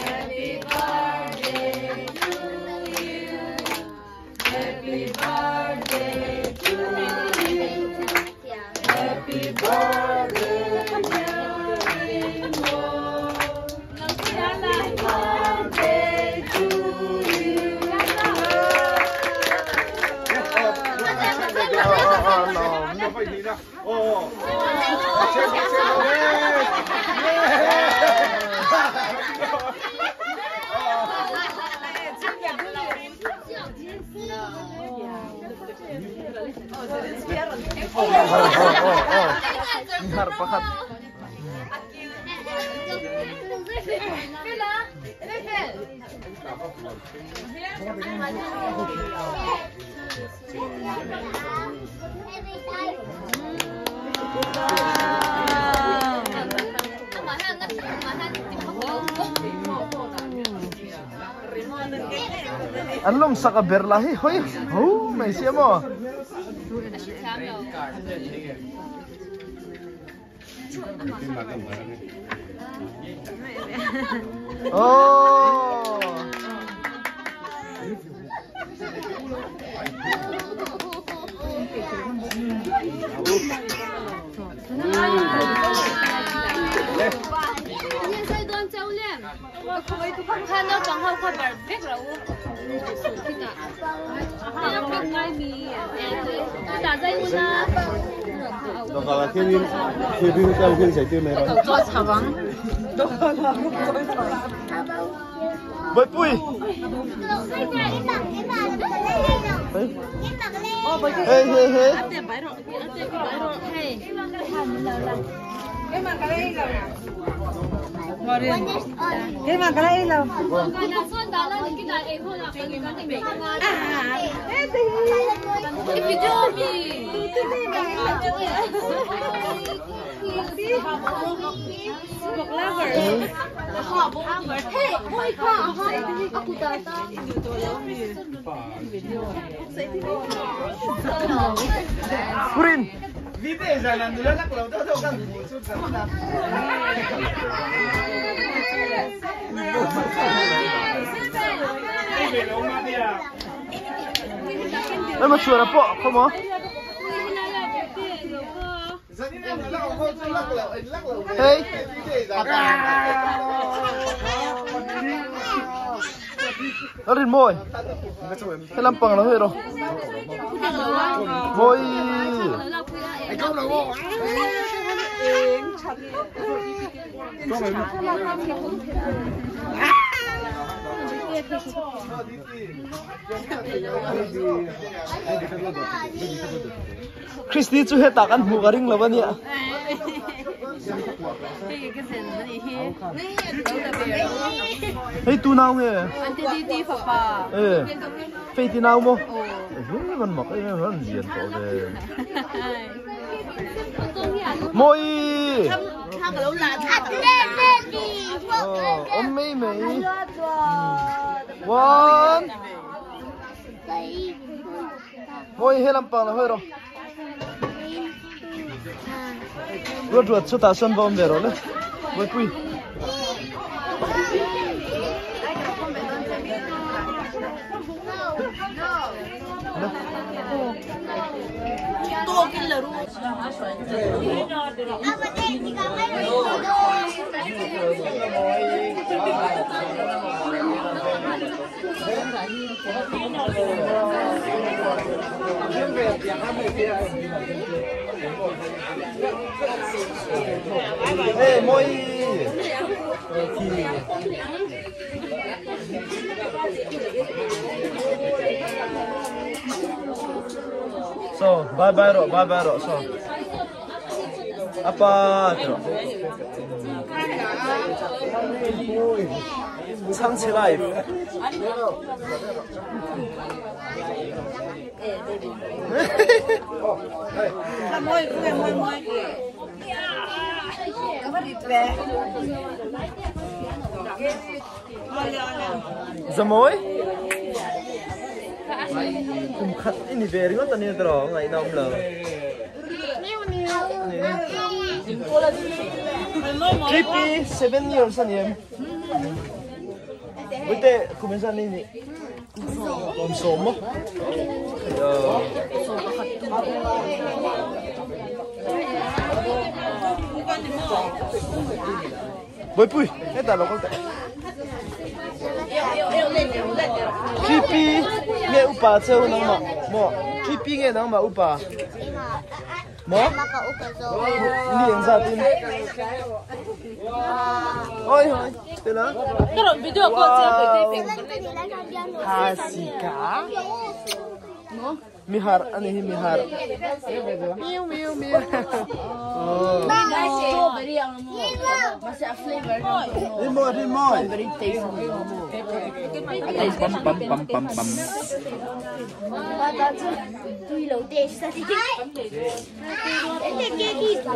Happy birthday to you. Happy birthday, Lalrinmawii. Happy birthday to you. Anlom sa kaberlahi, hoy. Oh, may siya mo. Oh. Bơi pui. Hey hey hey. Cái mà cái này đâu? Cái mà cái này đâu? Purin. Video jalan dulu nak kalau tahu kan busuk sama. Ay, matsura po. Come on. Hey. Lalrinmawii. Kailan pang lang hero? Boy. Ikaw lang mo. Chris đi chú hết tạc ăn hủ gà ring là bao nhiêu? Hey tu nào nghe? Phê tí nào mo? Mình mặc cái nó diện tổ về. Môi. Ôm mê mê. One. Môi hết làm bằng là hơi rồi. Ruột ruột số ta xuân vòng về rồi đấy. Môi quy. Hey, moi. So, bye bye ro, so. Apa ro? Changchi life. Moi. Zamoy? Khát ini về ngon tani tro ngày năm lờ. Trippy 7 years anh em. Birthday kumensan ini. Konsomo. Boy puy, eta lo kol. Tripi nge upa cheu nang ma. Mo, tripi nge nang ma upa. Mo? Ni yang satin. Oi hoi, tela. Kalau video call siapa itu? Hasika. Mihar, ani mihar. Miu miu miu. Oh. Strawberry yang masih flavor. Rimoi. Very tasty. Pam pam pam pam pam.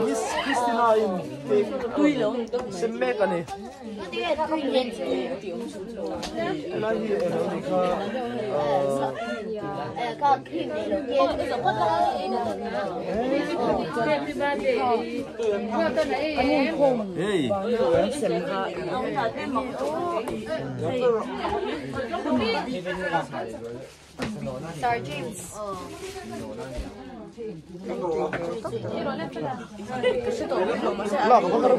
Miss Christina in. Semme ka ni. Lahi Hey. Star James. Lah, kau kan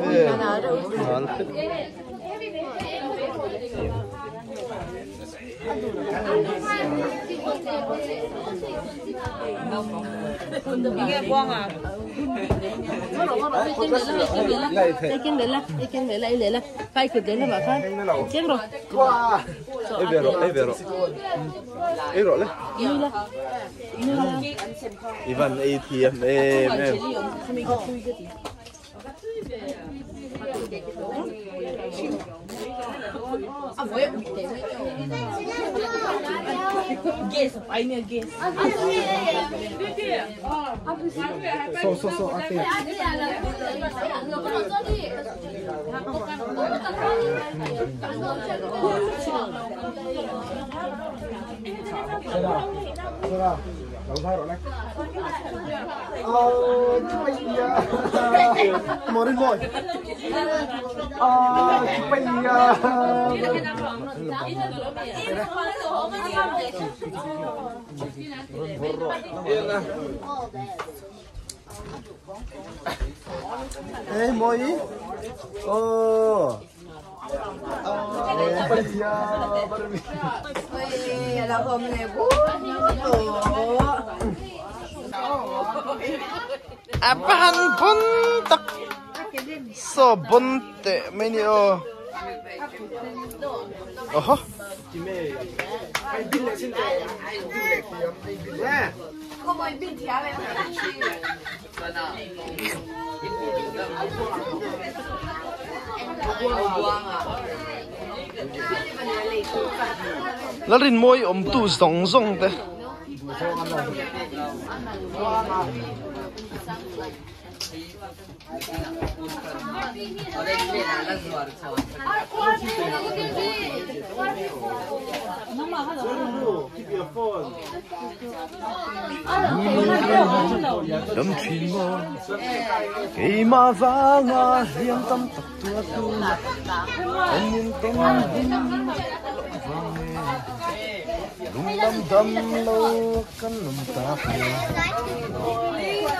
Nghe quang à? Ikan để là, phải cứ để là mà phải. Chết rồi. Wah. Vero. Le. Ivan ATM Guess, I need a guess. So ate. Morin boy. Eh, moi. Oh. Apahan buntak so bunte menio. Oh. Lalrinmawii tu zong te. Đâm chim mơ kỳ mà vanga riêng tâm tập tua tu anh nhìn tên đâm lâu căn lầm ta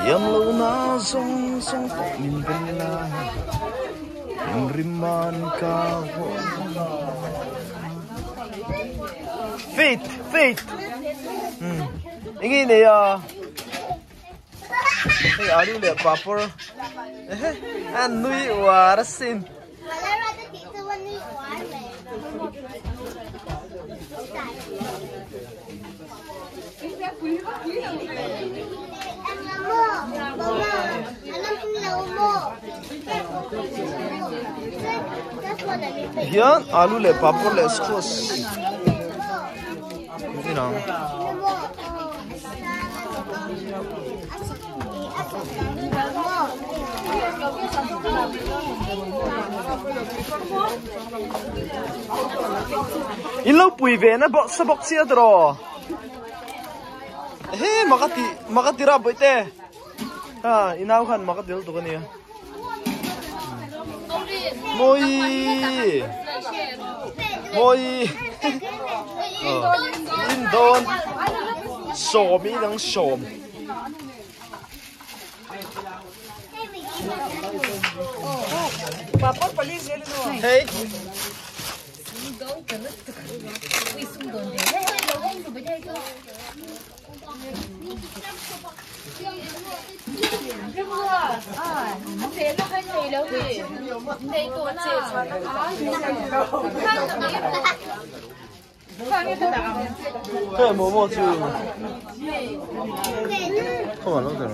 yam lâu na song tóc min bên na riman ka Faith. Ini ya. Hey, alu le papor. Nui warasin. Yan alu le papor le skos. Ini nang. Ilau pui ve na box sa box ya dro. He makatira boite. Ha, inaw kan makatil to kaniya. Moi in don sòm ý đang sòm hey thế mồ mồ chưa không phải lúc rồi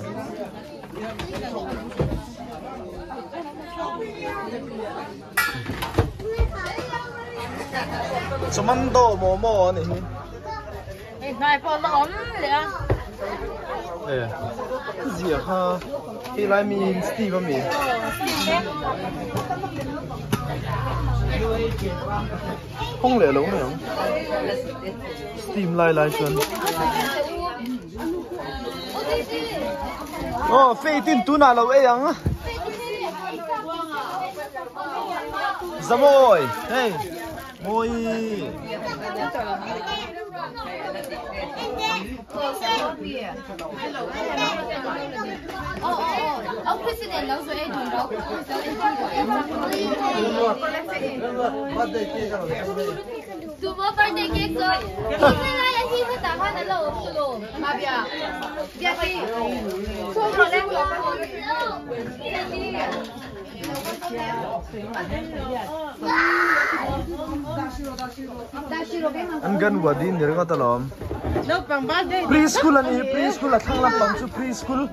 什么都摸摸你。này còn ấm vậy à? Eh, gì ha? Khi lại mình Steve mình. Không lẽ lỗ nữa. Steam lại xuân. Phê tin tu nào lâu ấy à? Dạ môi, hey, môi. ông president lâu rồi anh đâu tụi bố birthday cake rồi hôm nay anh đi với tao hoa nó lâu rồi mà bia bia gì không rồi đấy Anh gần qua đi nữa có tao làm. Preschool anh preschool là thằng làm bằng chút preschool.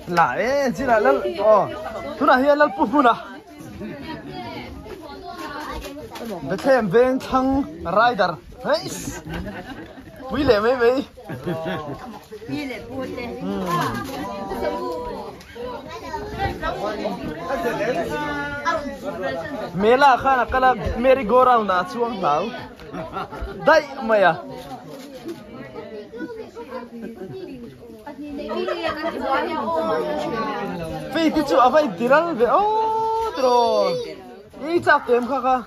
Lại chỉ là lăn thu nào hiện lăn pun à về thêm về thằng rider hey quý lệ mấy mấy mẹ là khá là cái là merry go round à chuông nào đây mày à vì tí chú à phải đi ra về rồi ý chắc em khá khá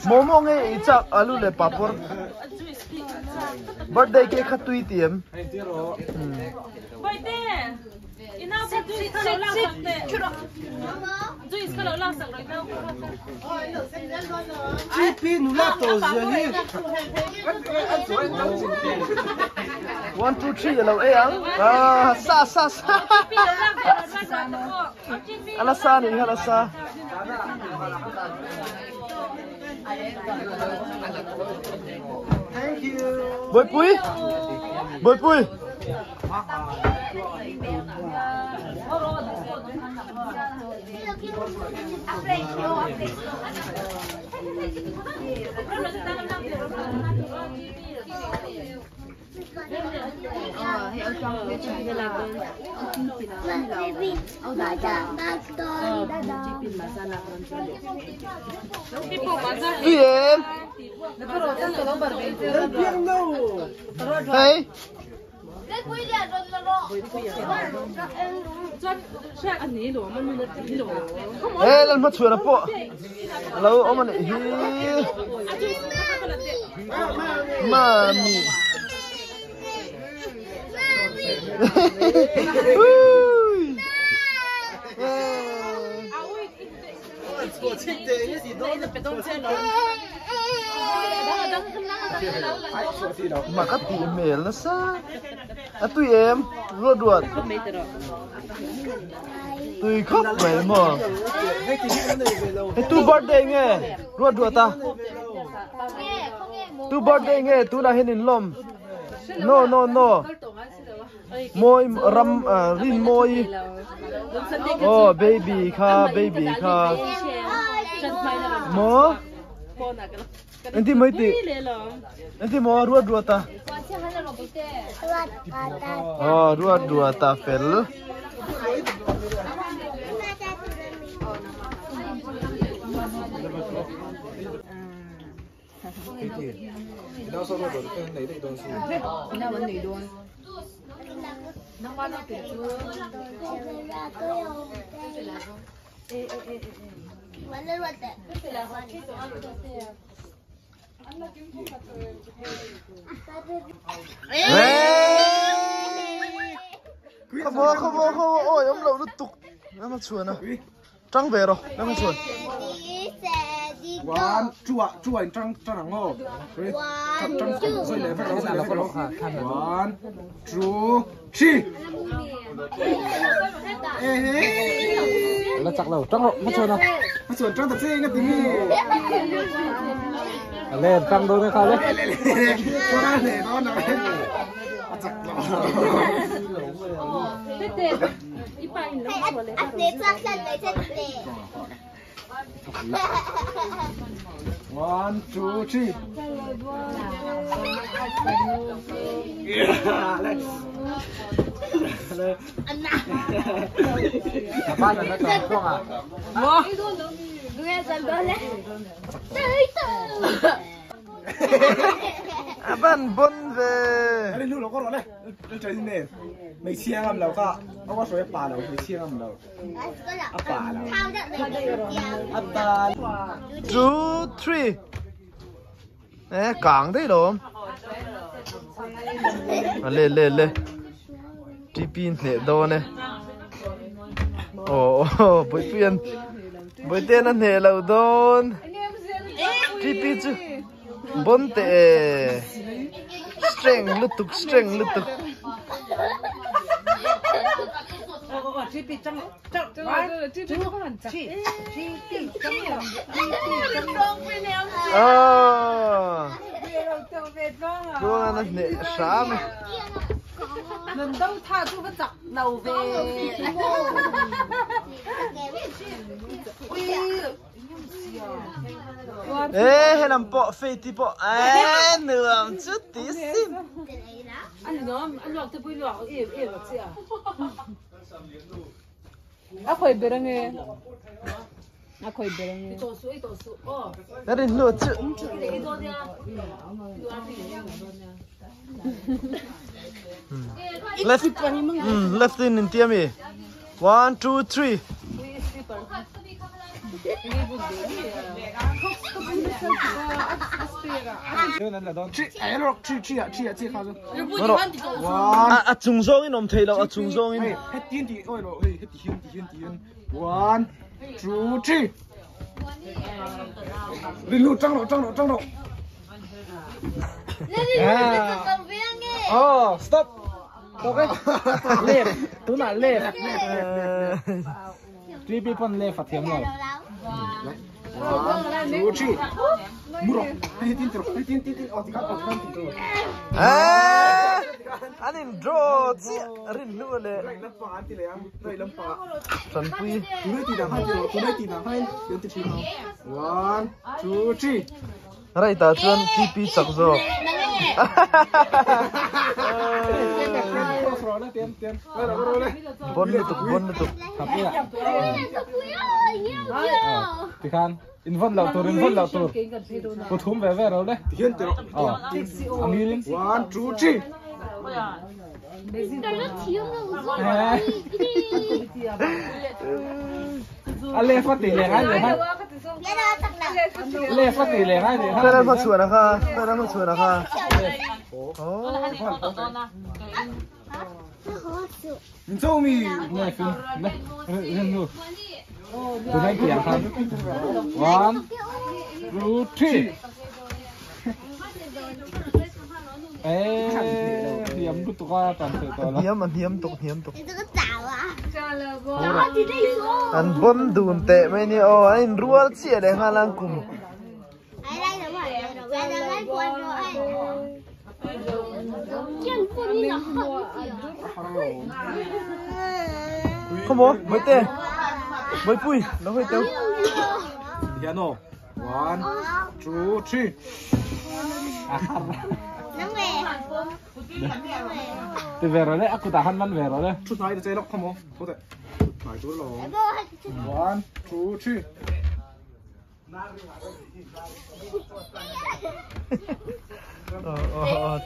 momo nghe ý chắc alu le papor birthday cake khát tùy tiệm Ina sa juice ka lo lang sakte. Juice ka lo lang sak right now. Chipi nula to zeli. 1 2 3 lo eh ang. Sa. Alasa ni alasa. Thank you. Boy pui. Em. Hey. Eh, lan mat suara po. Lalu om ane hi. Mami. Mà các tỷ mẹ nó xa. À tụi em ruột. Tụi khóc mẹ mà. Tu birthday nghe. Ruột ta. Tu birthday nghe, tu là hình lom. No. Môi ram rin môi. Oh baby kha. Mo. anh thì mấy tỷ anh thì mua ruột ta ruột ta fel Nó sao rồi cái này đây东西？那我女多。能把那给出。完了，không ôi ông lẩu nó tục nó mà chuồn à trăng về rồi nó mà chuồn One, two anh trăng ngô. Trăng rồi lấy phải lấy phải One, two, three. là chặt lẩu trăng rồi nó chuồn à Nó chuồn trăng thật sự nghe tiếng gì? lên trăng đôi cái khao đấy Có ra để nó nào hết. Chặt lẩu. One, two, three. Yeah, let's. Ba lần nó tròn không à? Bạn bún về. Anh lưu nó có rồi này. Nó chơi gì nè? Mấy chiên ngâm đâu cả. Nó có số bà đâu, mấy chiên ngâm đâu. Bà đâu. 2, 3. Nè, cẳng đấy rồi. Lên. Đi pin nè đồ nè. Ồ, bữa tiên ăn nè lẩu đôn. Đi pin chứ. Bốn tệ. Streng lút tục. Đúng là nó nè sáng này. Lần đâu tha chú vẫn chặt đầu về. Ê, hay làm bọ phê tí bọ. Ê, nườm chút tí xin. Anh lọc tới bùi lọc, ế lọc chứ à? À khởi bê răng nghe. À khởi bê răng nghe. Ít tổ su. Nó đến lụt chứ. Left in tiêm đi. 1, 2, 3. Trung song in om thấy đâu à trung song in. Hết tiền thì ôi rồi, hết tiền. One, two, three. Đi lùi trăng độ. Oh, stop. Okay. Left. Do not left. 3 people left at him now. 1, 2, 3. Muro. Hết tiền. Anh in draw chứ. Rin luôn đấy. Lâm phá. Trần quy. Tôi đây tìm nào hay. Đến từ nào. 1, 2, 3. Rồi ta chân TP sặc rồi. Bon itu. Tapi ya. Tikan. Invon lau tur. Cô thum về rồi đấy. Amilin. 1, 2, 3. Ale phát tỷ lệ hai ha. Ale phát tỷ lệ hai ha. Cái đó phát chuột à kha. Mình châu mi. Này phim. Này. Lên. Tụi này kìa kha. 1, 2, 3. Hiếm tụt qua toàn sự to lắm. Hiếm tục. Anh bấm đùn tệ mấy nè, anh rùa chia để hà lang cùng. Không bố, mới tê, mới pui, nó hơi têu. Piano. 1, 1, 2, 3. Từ về rồi đấy, aku tahan man về rồi đấy. Chút này chơi lóc không? Có thể. Mày chút rồi. 1, 2, 3.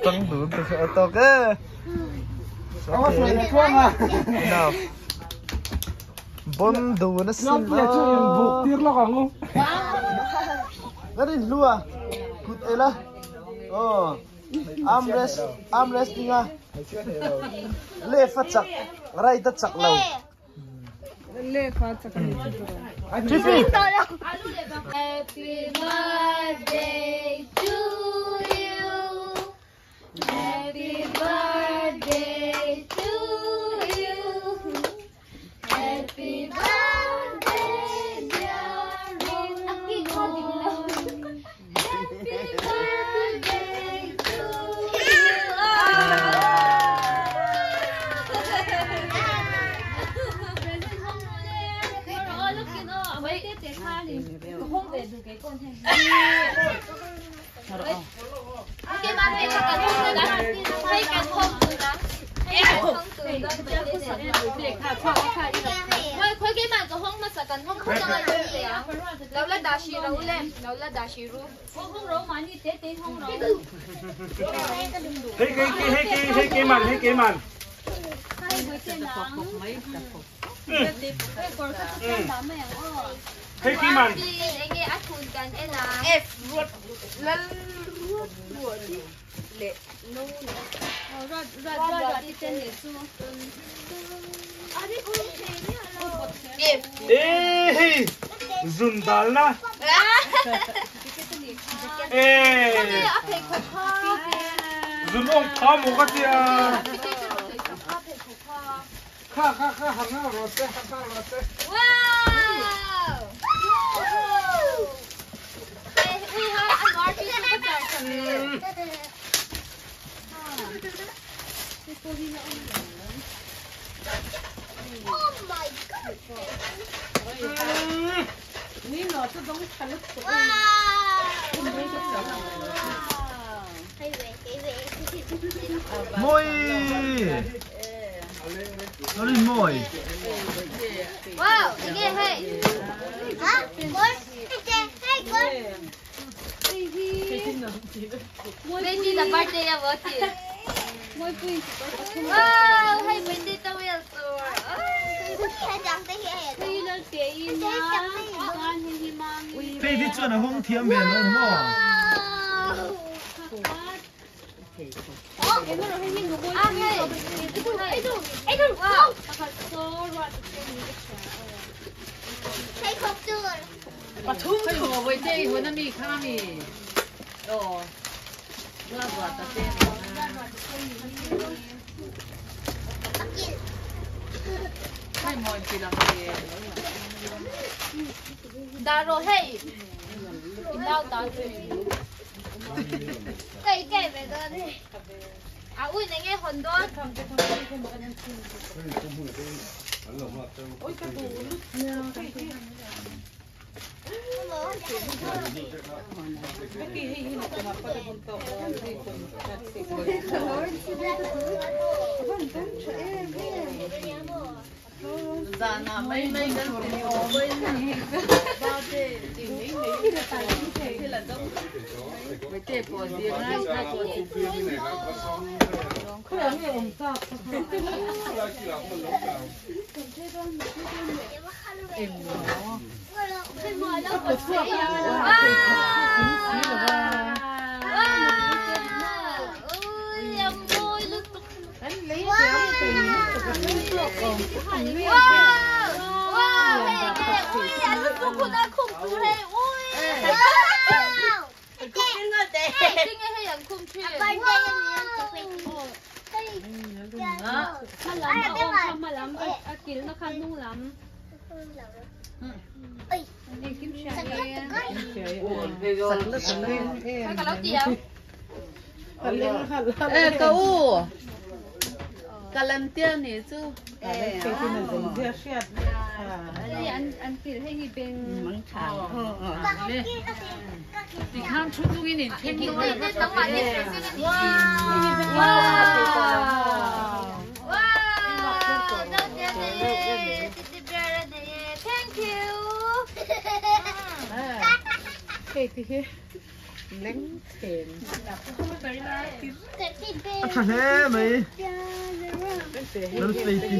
Trăng đủ từ xe to cơ. Có phải là con à? Nào. Bon đủ nó xin. Nó chơi buộc tiếc lóc không? Cái gì lúa? Cút ấy là. Armrest đi nga. Lê phát chặt, right tất chặt lâu. Lê phát chặt cái Chippy. Happy birthday to you. Happy birthday to you. Happy birthday, dear Rin. Happy birthday to you. Không để được cái con này. Cái màn này là cái không đó, hay cái không từ đó, hay cái không từ đó. Khơi cái màn có không mà sao cái không là cái gì à? Lâu là đá xì rú lên, lâu là đá xì rú. Không rú mà như thế thế không rú. Hey cái màn. Hay cái màn. Anh nghe ác thunกันเอล่ะ F รถลันรถเละนู่นรถที่เจนเนี่ยซูอันนี้คุณเห็นเนี่ย F Zoom dal na. Zoom ông khá một cái gì à? Khá hàng nào rồi xe. Wow! We have a Marty superstar coming. Oh my God! Môi. Nó đi mồi. Wow, again, hey. Hả? Con? Hey, con. Baby là birthday à vợ chị. Wow, hey birthday tao yêu rồi. Phê đi cho nó không thiêm miền luôn đúng không? 맞춤 왜 이제 원하미 카미 또 누가 왔다 때 hay mọi chỉ làm gì đã rồi hey lao tới cái về đó đi à ui này nghe hồn đó dạ nào mấy cái với bao thế thì mấy thế là giống mấy thế của tiền ngay ra của không là nghe ông sao em nó mà lắm kiểu nó khăn nu lắm cậu lần tiền này chứ cái này dùng dưa sét ăn thịt hay gì bên măng chảo thì khám chút lúc này thêm nhiều cái tấm mặt này thank you cái lánh tiền Thật thế mày. Nó phê tí.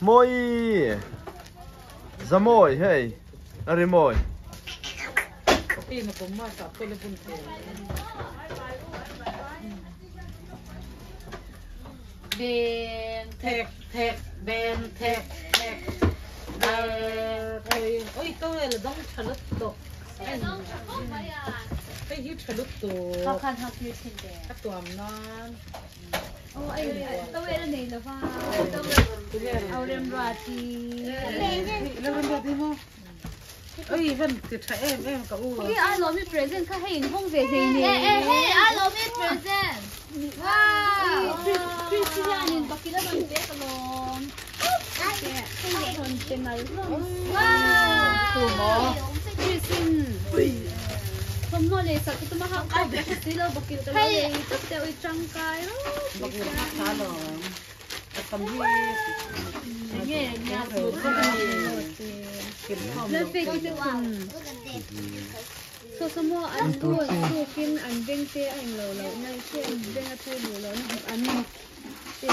Moi. Za moi, hey. Ari moi. cái nó cũng mà tập tôi lên tiền bên bên ôi tôi là giống chả lứt đồ cái hiếu chả lứt đồ khó khăn học như thế này các tuồng non ôi tôi là này là hoa ao đêm ra thì nó vẫn được không ôi vẫn tiệt chạy em cả u cái ai lo mi present cái hình không về gì nè ai lo mi present wow cái gì anh bác kia là bạn biết không cái con tên này wow tù mò cái xin không nóiเลยสักตัวมาหักเอาไปสิเราบอกกินตัวเลยตัดเตยจังกายบอกกินข้าวหรอทำที่เนี่ยสูตรก็มีกินข้าว แล้วเป็นกิจกรรมส่วนสมออันตัวสูกินอันเบ่งเตะอันเราในเช่นเบ่งตัวดูเราอันนี้เตะ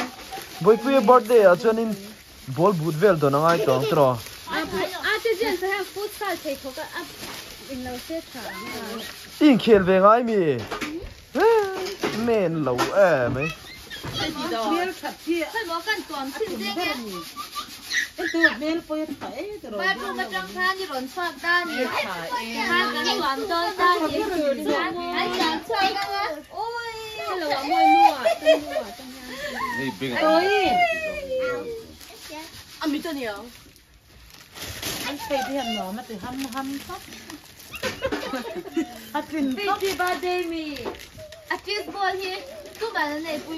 Boy kuya birthday à cho nên ball boot vel to na ngai tong tro.จะเจนจะให้ฟุตซอลเทคเขาก็อัพอินเราเซตค่ะ In khel ve ngai mi. Men lo mày. เบี้ยขัดที่ เคยบอกกันก่อนขึ้นเจ๊เนี่ย ไอ้ตัวเบี้ยไปถ่ายตัว บ้านพวกกระจังท่านที่หล่นชอบด้านนี้ท่านกันหวานจอยด้านนี้ไอ้จังชอบกันนะโอ้ยเราว่ามวยมั่วจังมั่วจังยัง โอ้ย อ่ะมีตัวเดียว มันไปเที่ยงหนอมาติฮัมซับฮักกิน Happy birthday me. At this boy here, ทุกบ้านในปุย